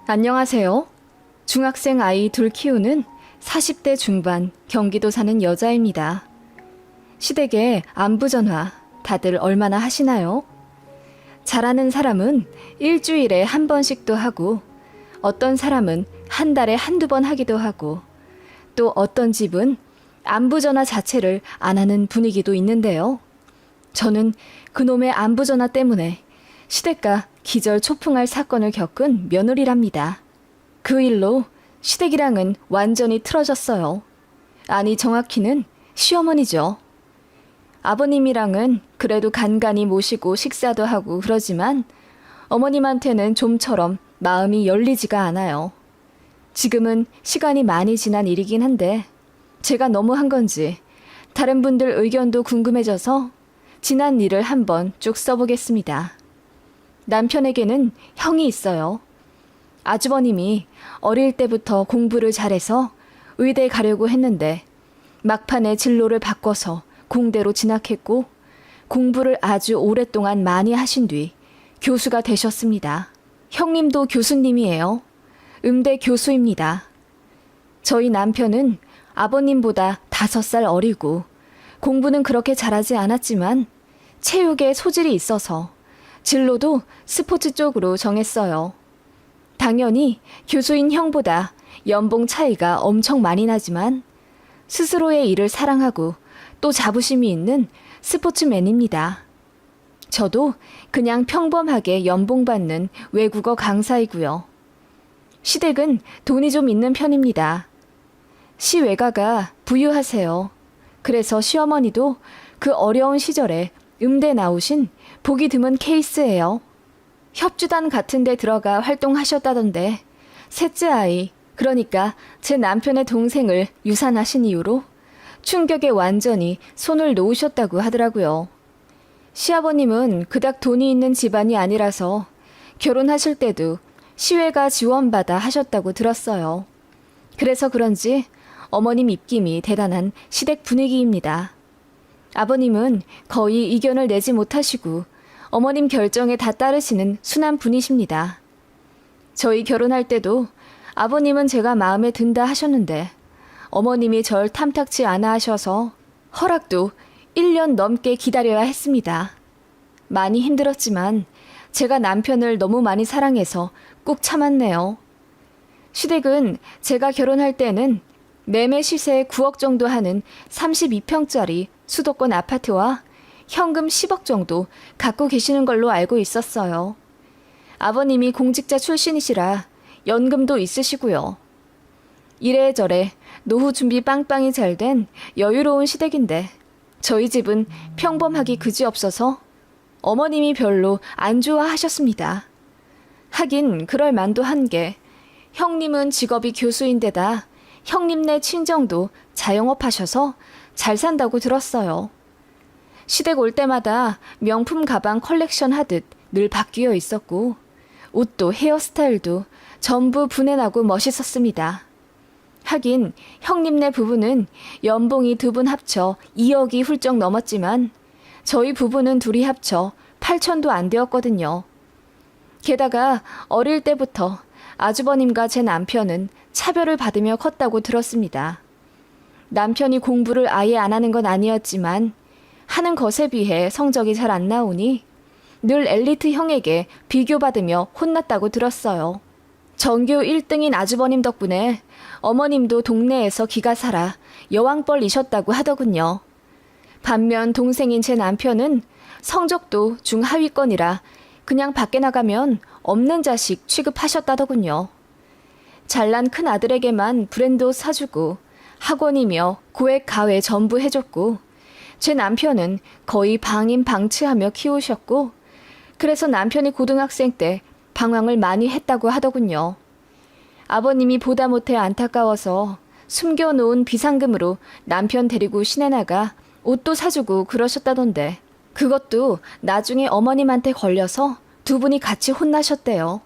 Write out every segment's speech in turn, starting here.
안녕하세요. 중학생 아이 둘 키우는 40대 중반 경기도 사는 여자입니다. 시댁에 안부전화 다들 얼마나 하시나요? 잘하는 사람은 일주일에 한 번씩도 하고, 어떤 사람은 한 달에 한두 번 하기도 하고, 또 어떤 집은 안부전화 자체를 안 하는 분위기도 있는데요. 저는 그놈의 안부전화 때문에 시댁과 기절초풍할 사건을 겪은 며느리랍니다. 그 일로 시댁이랑은 완전히 틀어졌어요. 아니, 정확히는 시어머니죠. 아버님이랑은 그래도 간간히 모시고 식사도 하고 그러지만 어머님한테는 좀처럼 마음이 열리지가 않아요. 지금은 시간이 많이 지난 일이긴 한데 제가 너무 한 건지 다른 분들 의견도 궁금해져서 지난 일을 한번 쭉 써보겠습니다. 남편에게는 형이 있어요. 아주버님이 어릴 때부터 공부를 잘해서 의대 가려고 했는데 막판에 진로를 바꿔서 공대로 진학했고 공부를 아주 오랫동안 많이 하신 뒤 교수가 되셨습니다. 형님도 교수님이에요. 음대 교수입니다. 저희 남편은 아버님보다 5살 어리고 공부는 그렇게 잘하지 않았지만 체육에 소질이 있어서 진로도 스포츠 쪽으로 정했어요. 당연히 교수인 형보다 연봉 차이가 엄청 많이 나지만 스스로의 일을 사랑하고 또 자부심이 있는 스포츠맨입니다. 저도 그냥 평범하게 연봉 받는 외국어 강사이고요. 시댁은 돈이 좀 있는 편입니다. 시외가가 부유하세요. 그래서 시어머니도 그 어려운 시절에 음대 나오신 보기 드문 케이스예요. 협주단 같은 데 들어가 활동하셨다던데 셋째 아이, 그러니까 제 남편의 동생을 유산하신 이유로 충격에 완전히 손을 놓으셨다고 하더라고요. 시아버님은 그닥 돈이 있는 집안이 아니라서 결혼하실 때도 시외가 지원받아 하셨다고 들었어요. 그래서 그런지 어머님 입김이 대단한 시댁 분위기입니다. 아버님은 거의 이견을 내지 못하시고 어머님 결정에 다 따르시는 순한 분이십니다. 저희 결혼할 때도 아버님은 제가 마음에 든다 하셨는데 어머님이 절 탐탁치 않아 하셔서 허락도 1년 넘게 기다려야 했습니다. 많이 힘들었지만 제가 남편을 너무 많이 사랑해서 꾹 참았네요. 시댁은 제가 결혼할 때는 매매 시세 9억 정도 하는 32평짜리 수도권 아파트와 현금 10억 정도 갖고 계시는 걸로 알고 있었어요. 아버님이 공직자 출신이시라 연금도 있으시고요. 이래저래 노후 준비 빵빵히 잘 된 여유로운 시댁인데 저희 집은 평범하기 그지없어서 어머님이 별로 안 좋아하셨습니다. 하긴 그럴 만도 한 게 형님은 직업이 교수인데다 형님네 친정도 자영업 하셔서 잘 산다고 들었어요. 시댁 올 때마다 명품 가방 컬렉션 하듯 늘 바뀌어 있었고 옷도 헤어스타일도 전부 분해 나고 멋있었습니다. 하긴 형님네 부부는 연봉이 두 분 합쳐 2억이 훌쩍 넘었지만 저희 부부는 둘이 합쳐 8천도 안 되었거든요. 게다가 어릴 때부터 아주버님과 제 남편은 차별을 받으며 컸다고 들었습니다. 남편이 공부를 아예 안 하는 건 아니었지만 하는 것에 비해 성적이 잘 안 나오니 늘 엘리트 형에게 비교받으며 혼났다고 들었어요. 전교 1등인 아주버님 덕분에 어머님도 동네에서 기가 살아 여왕벌이셨다고 하더군요. 반면 동생인 제 남편은 성적도 중하위권이라 그냥 밖에 나가면 없는 자식 취급하셨다더군요. 잘난 큰 아들에게만 브랜드 옷 사주고 학원이며 고액 가회 전부 해줬고 제 남편은 거의 방임방치하며 키우셨고 그래서 남편이 고등학생 때 방황을 많이 했다고 하더군요. 아버님이 보다 못해 안타까워서 숨겨놓은 비상금으로 남편 데리고 시내 나가 옷도 사주고 그러셨다던데 그것도 나중에 어머님한테 걸려서 두 분이 같이 혼나셨대요.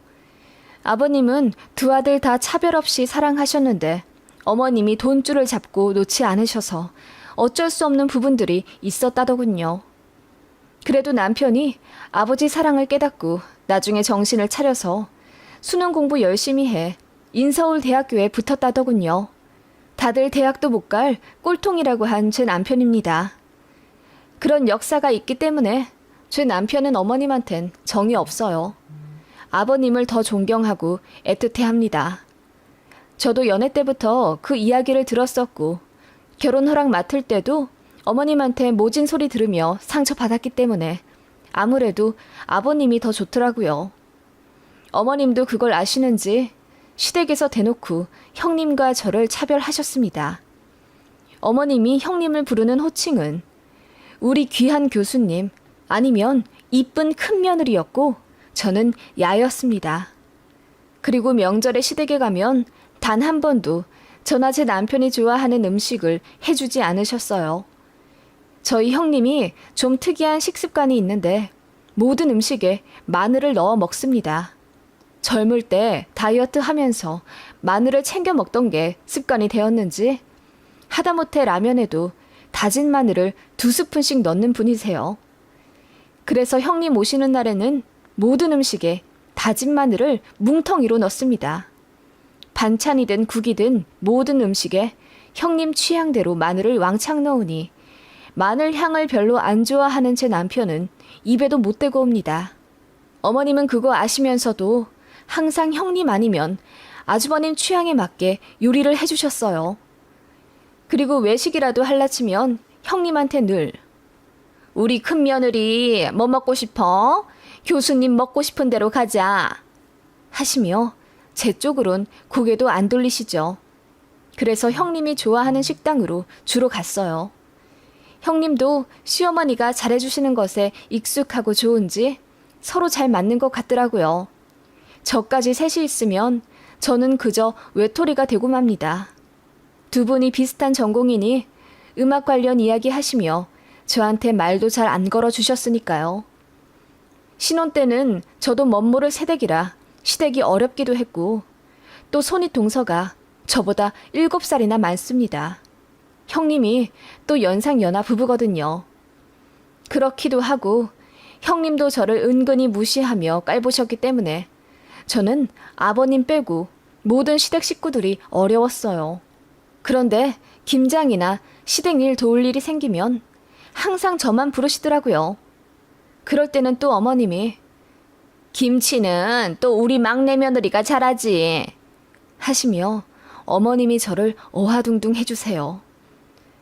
아버님은 두 아들 다 차별 없이 사랑하셨는데 어머님이 돈줄을 잡고 놓지 않으셔서 어쩔 수 없는 부분들이 있었다더군요. 그래도 남편이 아버지 사랑을 깨닫고 나중에 정신을 차려서 수능 공부 열심히 해 인서울 대학교에 붙었다더군요. 다들 대학도 못 갈 꼴통이라고 한 제 남편입니다. 그런 역사가 있기 때문에 제 남편은 어머님한텐 정이 없어요. 아버님을 더 존경하고 애틋해합니다. 저도 연애 때부터 그 이야기를 들었었고 결혼 허락 맡을 때도 어머님한테 모진 소리 들으며 상처받았기 때문에 아무래도 아버님이 더 좋더라고요. 어머님도 그걸 아시는지 시댁에서 대놓고 형님과 저를 차별하셨습니다. 어머님이 형님을 부르는 호칭은 우리 귀한 교수님 아니면 이쁜 큰 며느리였고 저는 야였습니다. 그리고 명절에 시댁에 가면 단 한 번도 저나 제 남편이 좋아하는 음식을 해주지 않으셨어요. 저희 형님이 좀 특이한 식습관이 있는데 모든 음식에 마늘을 넣어 먹습니다. 젊을 때 다이어트 하면서 마늘을 챙겨 먹던 게 습관이 되었는지 하다못해 라면에도 다진 마늘을 2스푼씩 넣는 분이세요. 그래서 형님 오시는 날에는 모든 음식에 다진 마늘을 뭉텅이로 넣습니다. 반찬이든 국이든 모든 음식에 형님 취향대로 마늘을 왕창 넣으니 마늘 향을 별로 안 좋아하는 제 남편은 입에도 못 대고 옵니다. 어머님은 그거 아시면서도 항상 형님 아니면 아주버님 취향에 맞게 요리를 해주셨어요. 그리고 외식이라도 할라치면 형님한테 늘 우리 큰 며느리 뭐 먹고 싶어? 교수님 먹고 싶은 대로 가자 하시며 제 쪽으론 고개도 안 돌리시죠. 그래서 형님이 좋아하는 식당으로 주로 갔어요. 형님도 시어머니가 잘해주시는 것에 익숙하고 좋은지 서로 잘 맞는 것 같더라고요. 저까지 셋이 있으면 저는 그저 외톨이가 되고 맙니다. 두 분이 비슷한 전공이니 음악 관련 이야기 하시며 저한테 말도 잘 안 걸어주셨으니까요. 신혼 때는 저도 멋모를 새댁이라 시댁이 어렵기도 했고 또 손윗 동서가 저보다 7살이나 많습니다. 형님이 또 연상연하 부부거든요. 그렇기도 하고 형님도 저를 은근히 무시하며 깔보셨기 때문에 저는 아버님 빼고 모든 시댁 식구들이 어려웠어요. 그런데 김장이나 시댁 일 도울 일이 생기면 항상 저만 부르시더라고요. 그럴 때는 또 어머님이 김치는 또 우리 막내 며느리가 잘하지 하시며 어머님이 저를 어화둥둥 해주세요.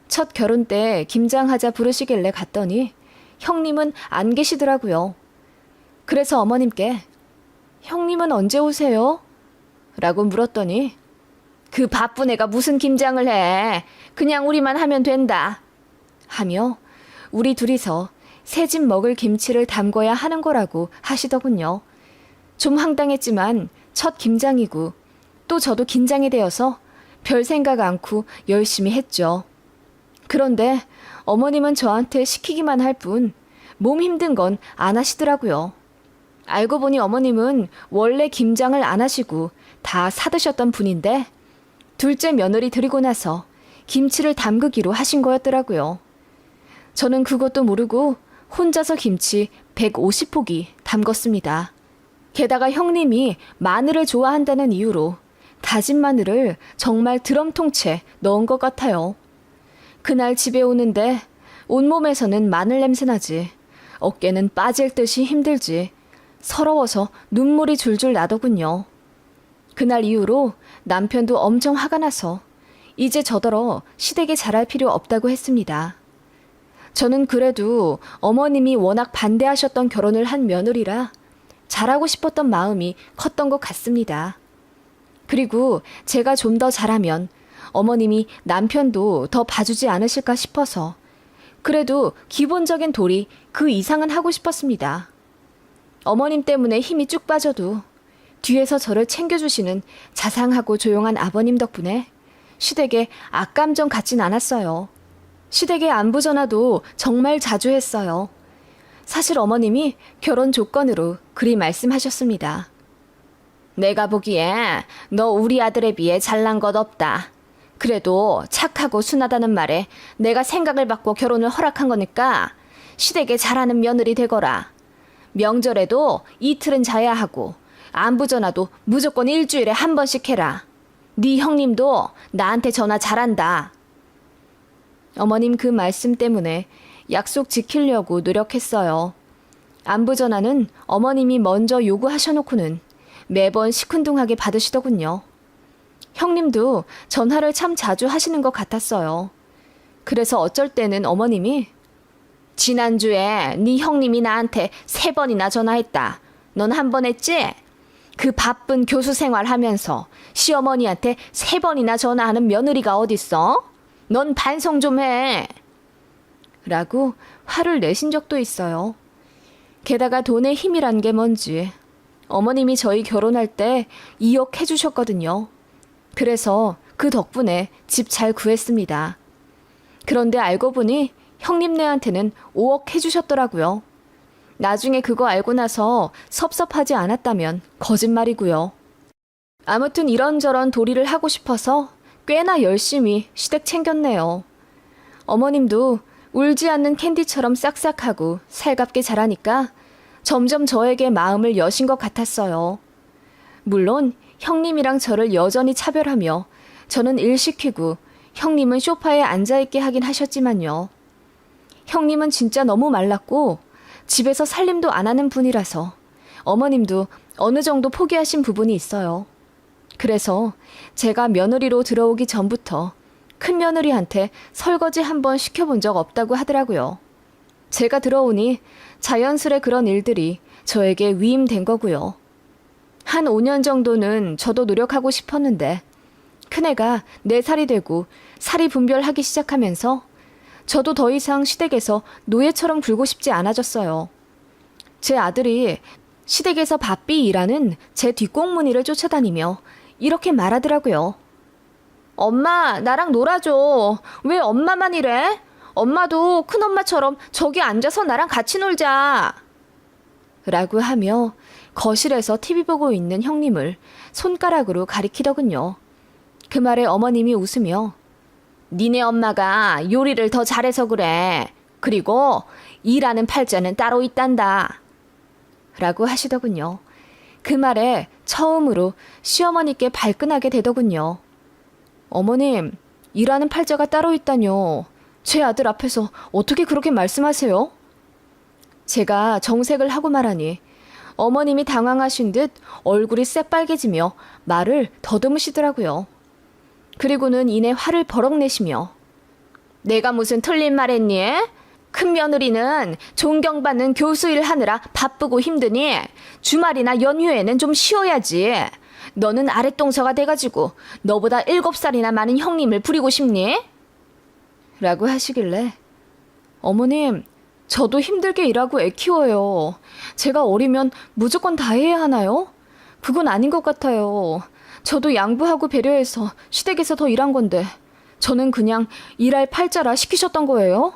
첫 결혼 때 김장하자 부르시길래 갔더니 형님은 안 계시더라고요. 그래서 어머님께 형님은 언제 오세요? 라고 물었더니 그 바쁜 애가 무슨 김장을 해. 그냥 우리만 하면 된다. 하며 우리 둘이서 새 집 먹을 김치를 담궈야 하는 거라고 하시더군요. 좀 황당했지만 첫 김장이고 또 저도 긴장이 되어서 별 생각 않고 열심히 했죠. 그런데 어머님은 저한테 시키기만 할 뿐 몸 힘든 건 안 하시더라고요. 알고 보니 어머님은 원래 김장을 안 하시고 다 사드셨던 분인데 둘째 며느리 들이고 나서 김치를 담그기로 하신 거였더라고요. 저는 그것도 모르고 혼자서 김치 150포기 담궜습니다. 게다가 형님이 마늘을 좋아한다는 이유로 다진 마늘을 정말 드럼통째 넣은 것 같아요. 그날 집에 오는데 온몸에서는 마늘 냄새 나지 어깨는 빠질 듯이 힘들지 서러워서 눈물이 줄줄 나더군요. 그날 이후로 남편도 엄청 화가 나서 이제 저더러 시댁에 잘할 필요 없다고 했습니다. 저는 그래도 어머님이 워낙 반대하셨던 결혼을 한 며느리라 잘하고 싶었던 마음이 컸던 것 같습니다. 그리고 제가 좀 더 잘하면 어머님이 남편도 더 봐주지 않으실까 싶어서 그래도 기본적인 도리 그 이상은 하고 싶었습니다. 어머님 때문에 힘이 쭉 빠져도 뒤에서 저를 챙겨주시는 자상하고 조용한 아버님 덕분에 시댁에 악감정 갖진 않았어요. 시댁에 안부 전화도 정말 자주 했어요. 사실 어머님이 결혼 조건으로 그리 말씀하셨습니다. 내가 보기에 너 우리 아들에 비해 잘난 것 없다. 그래도 착하고 순하다는 말에 내가 생각을 바꿔 결혼을 허락한 거니까 시댁에 잘하는 며느리 되거라. 명절에도 이틀은 자야 하고 안부 전화도 무조건 일주일에 한 번씩 해라. 네 형님도 나한테 전화 잘한다. 어머님 그 말씀 때문에 약속 지키려고 노력했어요. 안부 전화는 어머님이 먼저 요구하셔놓고는 매번 시큰둥하게 받으시더군요. 형님도 전화를 참 자주 하시는 것 같았어요. 그래서 어쩔 때는 어머님이 지난주에 네 형님이 나한테 3번이나 전화했다. 넌 한 번 했지? 그 바쁜 교수 생활하면서 시어머니한테 3번이나 전화하는 며느리가 어딨어? 넌 반성 좀 해. 라고 화를 내신 적도 있어요. 게다가 돈의 힘이란 게 뭔지 어머님이 저희 결혼할 때 2억 해주셨거든요. 그래서 그 덕분에 집 잘 구했습니다. 그런데 알고 보니 형님네한테는 5억 해주셨더라고요. 나중에 그거 알고 나서 섭섭하지 않았다면 거짓말이고요. 아무튼 이런저런 도리를 하고 싶어서 꽤나 열심히 시댁 챙겼네요. 어머님도 울지 않는 캔디처럼 싹싹하고 살갑게 자라니까 점점 저에게 마음을 여신 것 같았어요. 물론 형님이랑 저를 여전히 차별하며 저는 일 시키고 형님은 소파에 앉아있게 하긴 하셨지만요. 형님은 진짜 너무 말랐고 집에서 살림도 안 하는 분이라서 어머님도 어느 정도 포기하신 부분이 있어요. 그래서 제가 며느리로 들어오기 전부터 큰며느리한테 설거지 한번 시켜본 적 없다고 하더라고요. 제가 들어오니 자연스레 그런 일들이 저에게 위임된 거고요. 한 5년 정도는 저도 노력하고 싶었는데 큰애가 4살이 되고 살이 분별하기 시작하면서 저도 더 이상 시댁에서 노예처럼 굴고 싶지 않아졌어요. 제 아들이 시댁에서 바삐 일하는 제 뒷공무니를 쫓아다니며 이렇게 말하더라고요. 엄마, 나랑 놀아줘. 왜 엄마만 이래? 엄마도 큰엄마처럼 저기 앉아서 나랑 같이 놀자. 라고 하며 거실에서 TV 보고 있는 형님을 손가락으로 가리키더군요. 그 말에 어머님이 웃으며 니네 엄마가 요리를 더 잘해서 그래. 그리고 일하는 팔자는 따로 있단다. 라고 하시더군요. 그 말에 처음으로 시어머니께 발끈하게 되더군요. 어머님, 일하는 팔자가 따로 있다뇨. 제 아들 앞에서 어떻게 그렇게 말씀하세요? 제가 정색을 하고 말하니 어머님이 당황하신 듯 얼굴이 새빨개지며 말을 더듬으시더라고요. 그리고는 이내 화를 버럭 내시며 내가 무슨 틀린 말 했니? 큰며느리는 존경받는 교수 일 하느라 바쁘고 힘드니 주말이나 연휴에는 좀 쉬어야지. 너는 아랫동서가 돼가지고 너보다 7살이나 많은 형님을 부리고 싶니? 라고 하시길래 어머님, 저도 힘들게 일하고 애 키워요. 제가 어리면 무조건 다 해야 하나요? 그건 아닌 것 같아요. 저도 양보하고 배려해서 시댁에서 더 일한 건데 저는 그냥 일할 팔자라 시키셨던 거예요?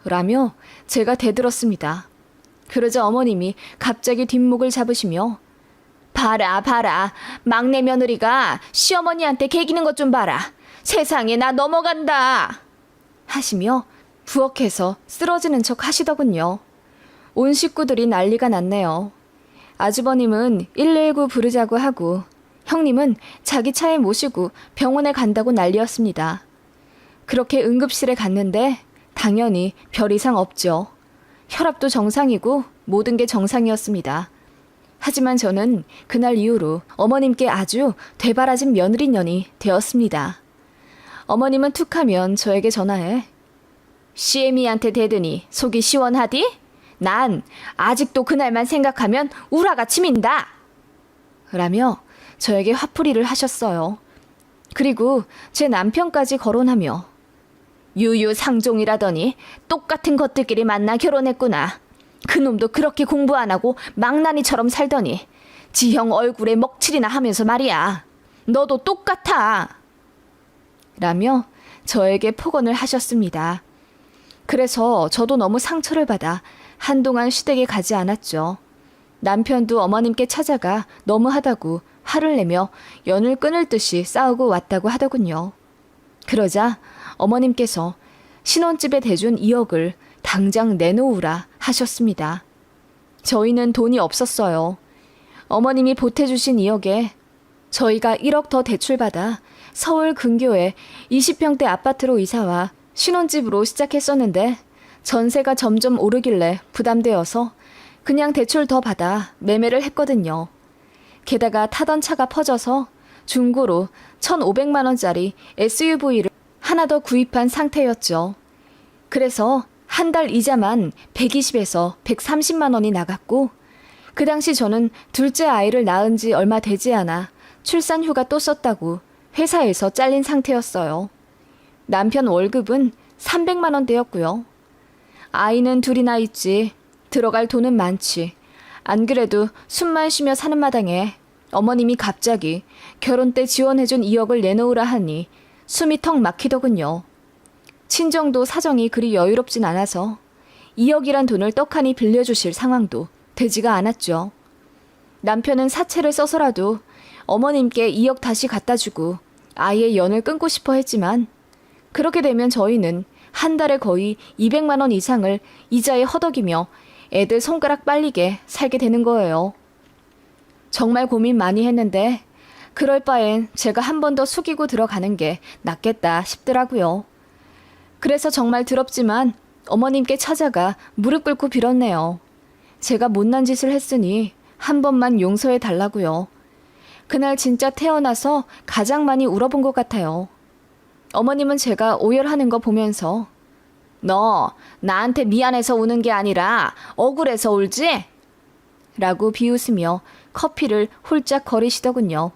라며 제가 대들었습니다. 그러자 어머님이 갑자기 뒷목을 잡으시며 봐라 봐라, 막내 며느리가 시어머니한테 개기는 것 좀 봐라. 세상에 나 넘어간다. 하시며 부엌에서 쓰러지는 척 하시더군요. 온 식구들이 난리가 났네요. 아주버님은 119 부르자고 하고 형님은 자기 차에 모시고 병원에 간다고 난리였습니다. 그렇게 응급실에 갔는데 당연히 별 이상 없죠. 혈압도 정상이고 모든 게 정상이었습니다. 하지만 저는 그날 이후로 어머님께 아주 되바라진 며느리년이 되었습니다. 어머님은 툭하면 저에게 전화해 시애미한테 대더니 속이 시원하디? 난 아직도 그날만 생각하면 우라가 치민다. 라며 저에게 화풀이를 하셨어요. 그리고 제 남편까지 거론하며 유유상종이라더니 똑같은 것들끼리 만나 결혼했구나. 그놈도 그렇게 공부 안 하고 망나니처럼 살더니 지형 얼굴에 먹칠이나 하면서 말이야. 너도 똑같아. 라며 저에게 폭언을 하셨습니다. 그래서 저도 너무 상처를 받아 한동안 시댁에 가지 않았죠. 남편도 어머님께 찾아가 너무하다고 화를 내며 연을 끊을 듯이 싸우고 왔다고 하더군요. 그러자 어머님께서 신혼집에 대준 2억을 당장 내놓으라 하셨습니다. 저희는 돈이 없었어요. 어머님이 보태주신 2억에 저희가 1억 더 대출받아 서울 근교에 20평대 아파트로 이사와 신혼집으로 시작했었는데 전세가 점점 오르길래 부담되어서 그냥 대출 더 받아 매매를 했거든요. 게다가 타던 차가 퍼져서 중고로 1,500만 원짜리 SUV를 하나 더 구입한 상태였죠. 그래서 한 달 이자만 120에서 130만 원이 나갔고 그 당시 저는 둘째 아이를 낳은 지 얼마 되지 않아 출산휴가 또 썼다고 회사에서 잘린 상태였어요. 남편 월급은 300만 원대였고요. 아이는 둘이나 있지. 들어갈 돈은 많지. 안 그래도 숨만 쉬며 사는 마당에 어머님이 갑자기 결혼 때 지원해준 2억을 내놓으라 하니 숨이 턱 막히더군요. 친정도 사정이 그리 여유롭진 않아서 2억이란 돈을 떡하니 빌려주실 상황도 되지가 않았죠. 남편은 사채를 써서라도 어머님께 2억 다시 갖다 주고 아이의 연을 끊고 싶어 했지만 그렇게 되면 저희는 한 달에 거의 200만 원 이상을 이자에 허덕이며 애들 손가락 빨리게 살게 되는 거예요. 정말 고민 많이 했는데 그럴 바엔 제가 한 번 더 숙이고 들어가는 게 낫겠다 싶더라고요. 그래서 정말 더럽지만 어머님께 찾아가 무릎 꿇고 빌었네요. 제가 못난 짓을 했으니 한 번만 용서해 달라고요. 그날 진짜 태어나서 가장 많이 울어본 것 같아요. 어머님은 제가 오열하는 거 보면서 너 나한테 미안해서 우는 게 아니라 억울해서 울지? 라고 비웃으며 커피를 홀짝 거리시더군요.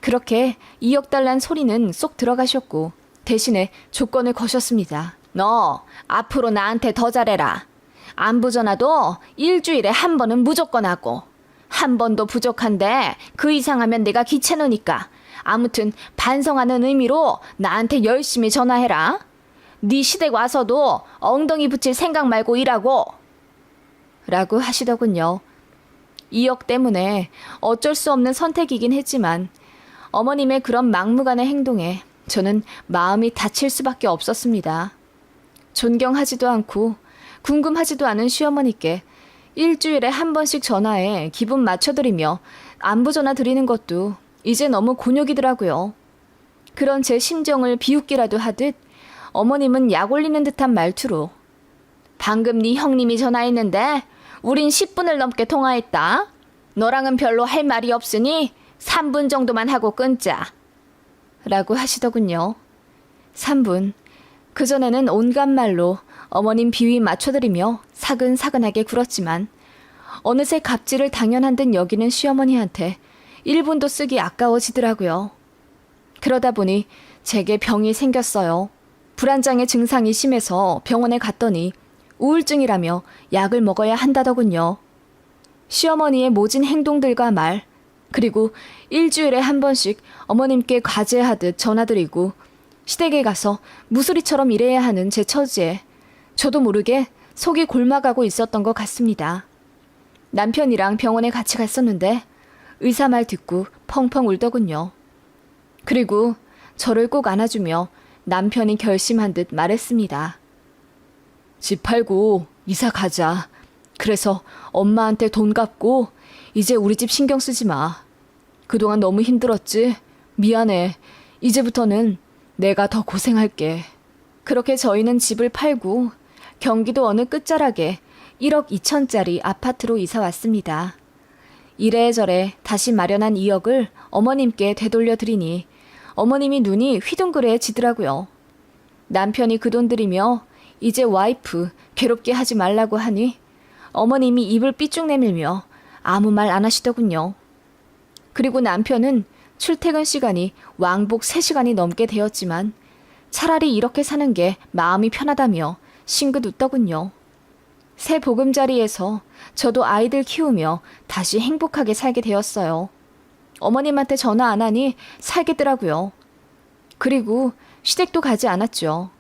그렇게 2억 달란 소리는 쏙 들어가셨고 대신에 조건을 거셨습니다. 너 앞으로 나한테 더 잘해라. 안부 전화도 일주일에 한 번은 무조건 하고 한 번도 부족한데 그 이상 하면 내가 귀찮으니까 아무튼 반성하는 의미로 나한테 열심히 전화해라. 네 시댁 와서도 엉덩이 붙일 생각 말고 일하고 라고 하시더군요. 2억 때문에 어쩔 수 없는 선택이긴 했지만 어머님의 그런 막무가내 행동에 저는 마음이 다칠 수밖에 없었습니다. 존경하지도 않고 궁금하지도 않은 시어머니께 일주일에 한 번씩 전화해 기분 맞춰드리며 안부 전화 드리는 것도 이제 너무 곤욕이더라고요. 그런 제 심정을 비웃기라도 하듯 어머님은 약 올리는 듯한 말투로 방금 네 형님이 전화했는데 우린 10분을 넘게 통화했다. 너랑은 별로 할 말이 없으니 3분 정도만 하고 끊자. 라고 하시더군요. 3분. 그전에는 온갖 말로 어머님 비위 맞춰드리며 사근사근하게 굴었지만 어느새 갑질을 당연한 듯 여기는 시어머니한테 1분도 쓰기 아까워지더라고요. 그러다 보니 제게 병이 생겼어요. 불안장애 증상이 심해서 병원에 갔더니 우울증이라며 약을 먹어야 한다더군요. 시어머니의 모진 행동들과 말, 그리고 일주일에 한 번씩 어머님께 과제하듯 전화드리고 시댁에 가서 무수리처럼 일해야 하는 제 처지에 저도 모르게 속이 골마가고 있었던 것 같습니다. 남편이랑 병원에 같이 갔었는데 의사 말 듣고 펑펑 울더군요. 그리고 저를 꼭 안아주며 남편이 결심한 듯 말했습니다. 집 팔고 이사 가자. 그래서 엄마한테 돈 갚고 이제 우리 집 신경 쓰지 마. 그동안 너무 힘들었지? 미안해. 이제부터는 내가 더 고생할게. 그렇게 저희는 집을 팔고 경기도 어느 끝자락에 1억 2천짜리 아파트로 이사 왔습니다. 이래저래 다시 마련한 2억을 어머님께 되돌려 드리니 어머님이 눈이 휘둥그레지더라고요. 남편이 그 돈 들이며 이제 와이프 괴롭게 하지 말라고 하니 어머님이 입을 삐쭉 내밀며 아무 말 안 하시더군요. 그리고 남편은 출퇴근 시간이 왕복 3시간이 넘게 되었지만 차라리 이렇게 사는 게 마음이 편하다며 싱긋 웃더군요. 새 보금자리에서 저도 아이들 키우며 다시 행복하게 살게 되었어요. 어머님한테 전화 안 하니 살겠더라고요. 그리고 시댁도 가지 않았죠.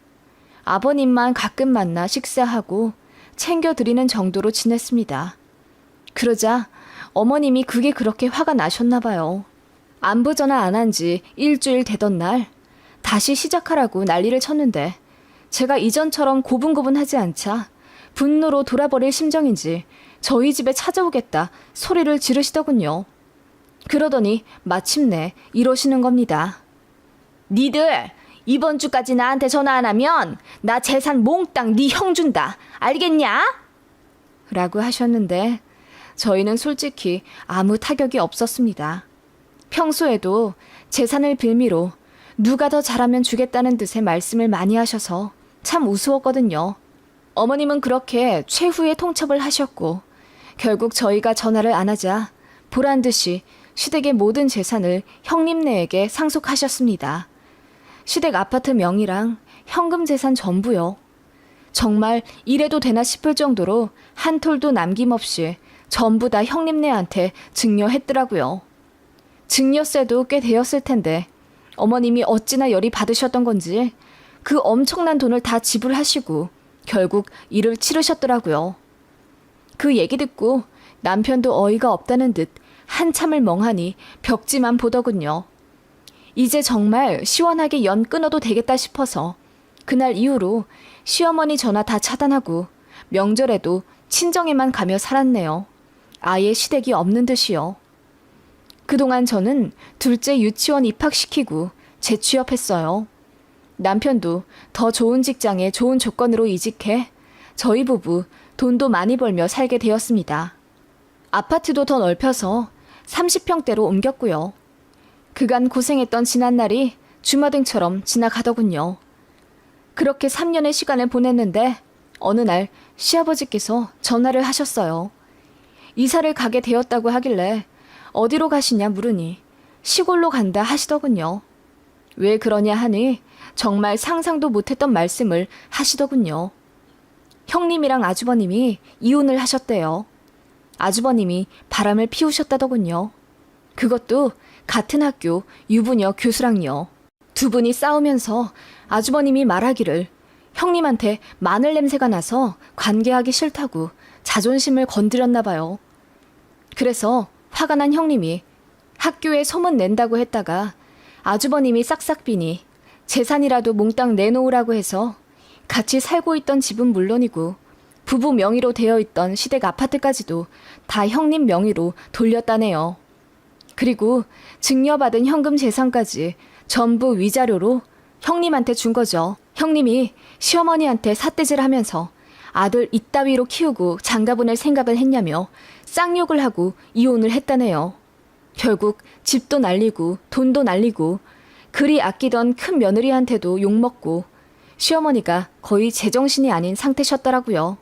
아버님만 가끔 만나 식사하고 챙겨드리는 정도로 지냈습니다. 그러자 어머님이 그게 그렇게 화가 나셨나 봐요. 안부 전화 안 한 지 일주일 되던 날 다시 시작하라고 난리를 쳤는데 제가 이전처럼 고분고분하지 않자 분노로 돌아버릴 심정인지 저희 집에 찾아오겠다 소리를 지르시더군요. 그러더니 마침내 이러시는 겁니다. 니들 이번 주까지 나한테 전화 안 하면 나 재산 몽땅 네 형 준다. 알겠냐? 라고 하셨는데 저희는 솔직히 아무 타격이 없었습니다. 평소에도 재산을 빌미로 누가 더 잘하면 주겠다는 듯의 말씀을 많이 하셔서 참 우스웠거든요. 어머님은 그렇게 최후의 통첩을 하셨고 결국 저희가 전화를 안 하자 보란듯이 시댁의 모든 재산을 형님네에게 상속하셨습니다. 시댁 아파트 명의랑 현금 재산 전부요. 정말 이래도 되나 싶을 정도로 한 톨도 남김없이 전부 다 형님네한테 증여했더라고요. 증여세도 꽤 되었을 텐데 어머님이 어찌나 열이 받으셨던 건지 그 엄청난 돈을 다 지불하시고 결국 일을 치르셨더라고요. 그 얘기 듣고 남편도 어이가 없다는 듯 한참을 멍하니 벽지만 보더군요. 이제 정말 시원하게 연 끊어도 되겠다 싶어서 그날 이후로 시어머니 전화 다 차단하고 명절에도 친정에만 가며 살았네요. 아예 시댁이 없는 듯이요. 그동안 저는 둘째 유치원 입학시키고 재취업했어요. 남편도 더 좋은 직장에 좋은 조건으로 이직해 저희 부부 돈도 많이 벌며 살게 되었습니다. 아파트도 더 넓혀서 30평대로 옮겼고요. 그간 고생했던 지난날이 주마등처럼 지나가더군요. 그렇게 3년의 시간을 보냈는데 어느 날 시아버지께서 전화를 하셨어요. 이사를 가게 되었다고 하길래 어디로 가시냐 물으니 시골로 간다 하시더군요. 왜 그러냐 하니 정말 상상도 못했던 말씀을 하시더군요. 형님이랑 아주버님이 이혼을 하셨대요. 아주버님이 바람을 피우셨다더군요. 그것도 같은 학교 유부녀 교수랑요. 두 분이 싸우면서 아주버님이 말하기를 형님한테 마늘 냄새가 나서 관계하기 싫다고 자존심을 건드렸나 봐요. 그래서 화가 난 형님이 학교에 소문 낸다고 했다가 아주버님이 싹싹 비니 재산이라도 몽땅 내놓으라고 해서 같이 살고 있던 집은 물론이고 부부 명의로 되어 있던 시댁 아파트까지도 다 형님 명의로 돌렸다네요. 그리고 증여받은 현금 재산까지 전부 위자료로 형님한테 준 거죠. 형님이 시어머니한테 삿대질하면서 아들 이따위로 키우고 장가보낼 생각을 했냐며 쌍욕을 하고 이혼을 했다네요. 결국 집도 날리고 돈도 날리고 그리 아끼던 큰 며느리한테도 욕먹고 시어머니가 거의 제정신이 아닌 상태셨더라고요.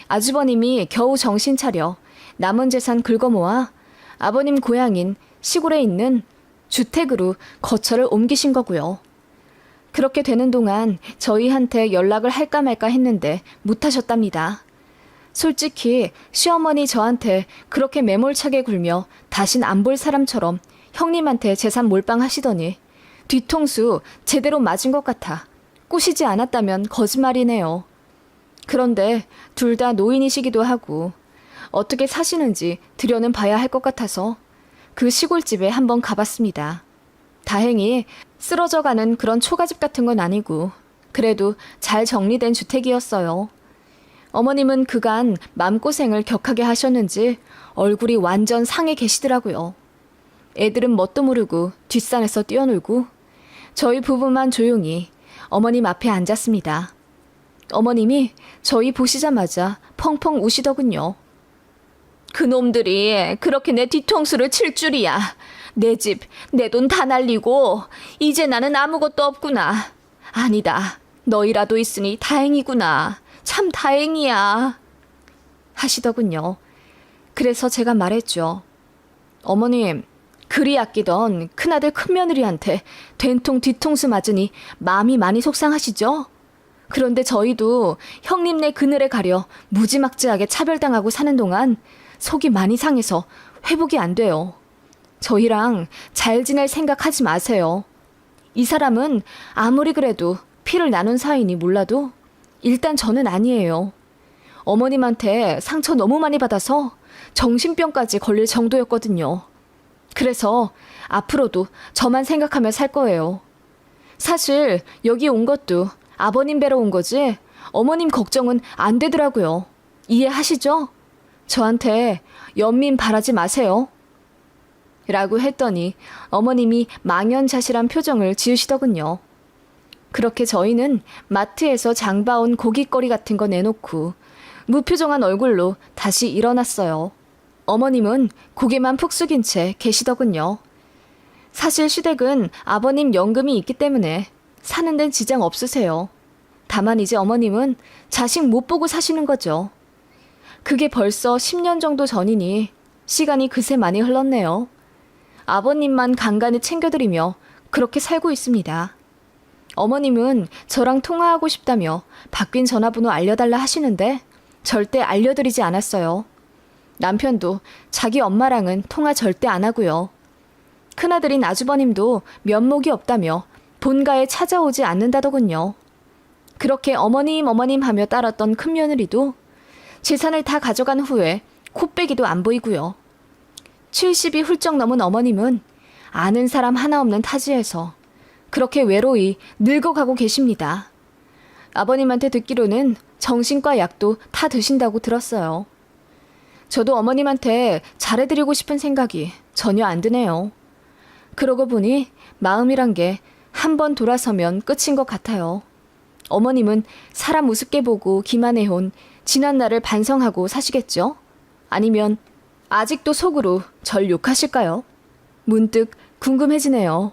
아주버님이 겨우 정신 차려 남은 재산 긁어모아 아버님 고향인 시골에 있는 주택으로 거처를 옮기신 거고요. 그렇게 되는 동안 저희한테 연락을 할까 말까 했는데 못하셨답니다. 솔직히 시어머니 저한테 그렇게 매몰차게 굴며 다신 안 볼 사람처럼 형님한테 재산 몰빵하시더니 뒤통수 제대로 맞은 것 같아 꼬시지 않았다면 거짓말이네요. 그런데 둘 다 노인이시기도 하고 어떻게 사시는지 들여는 봐야 할 것 같아서 그 시골집에 한번 가봤습니다. 다행히 쓰러져가는 그런 초가집 같은 건 아니고 그래도 잘 정리된 주택이었어요. 어머님은 그간 맘고생을 격하게 하셨는지 얼굴이 완전 상해 계시더라고요. 애들은 뭣도 모르고 뒷산에서 뛰어놀고 저희 부부만 조용히 어머님 앞에 앉았습니다. 어머님이 저희 보시자마자 펑펑 우시더군요. 그놈들이 그렇게 내 뒤통수를 칠 줄이야. 내 집, 내 돈 다 날리고 이제 나는 아무것도 없구나. 아니다. 너희라도 있으니 다행이구나. 참 다행이야. 하시더군요. 그래서 제가 말했죠. 어머님, 그리 아끼던 큰아들 큰며느리한테 된통 뒤통수 맞으니 마음이 많이 속상하시죠? 그런데 저희도 형님네 그늘에 가려 무지막지하게 차별당하고 사는 동안 속이 많이 상해서 회복이 안 돼요. 저희랑 잘 지낼 생각하지 마세요. 이 사람은 아무리 그래도 피를 나눈 사이니 몰라도 일단 저는 아니에요. 어머님한테 상처 너무 많이 받아서 정신병까지 걸릴 정도였거든요. 그래서 앞으로도 저만 생각하며 살 거예요. 사실 여기 온 것도 아버님 뵈러 온 거지 어머님 걱정은 안 되더라고요. 이해하시죠? 저한테 연민 바라지 마세요. 라고 했더니 어머님이 망연자실한 표정을 지으시더군요. 그렇게 저희는 마트에서 장봐온 고깃거리 같은 거 내놓고 무표정한 얼굴로 다시 일어났어요. 어머님은 고개만 푹 숙인 채 계시더군요. 사실 시댁은 아버님 연금이 있기 때문에 사는 데는 지장 없으세요. 다만 이제 어머님은 자식 못 보고 사시는 거죠. 그게 벌써 10년 정도 전이니 시간이 그새 많이 흘렀네요. 아버님만 간간히 챙겨드리며 그렇게 살고 있습니다. 어머님은 저랑 통화하고 싶다며 바뀐 전화번호 알려달라 하시는데 절대 알려드리지 않았어요. 남편도 자기 엄마랑은 통화 절대 안 하고요. 큰아들인 아주버님도 면목이 없다며 본가에 찾아오지 않는다더군요. 그렇게 어머님 하며 따랐던 큰며느리도 재산을 다 가져간 후에 코빼기도 안 보이고요. 70이 훌쩍 넘은 어머님은 아는 사람 하나 없는 타지에서 그렇게 외로이 늙어가고 계십니다. 아버님한테 듣기로는 정신과 약도 다 드신다고 들었어요. 저도 어머님한테 잘해드리고 싶은 생각이 전혀 안 드네요. 그러고 보니 마음이란 게 한 번 돌아서면 끝인 것 같아요. 어머님은 사람 우습게 보고 기만해온 지난 날을 반성하고 사시겠죠? 아니면 아직도 속으로 절 욕하실까요? 문득 궁금해지네요.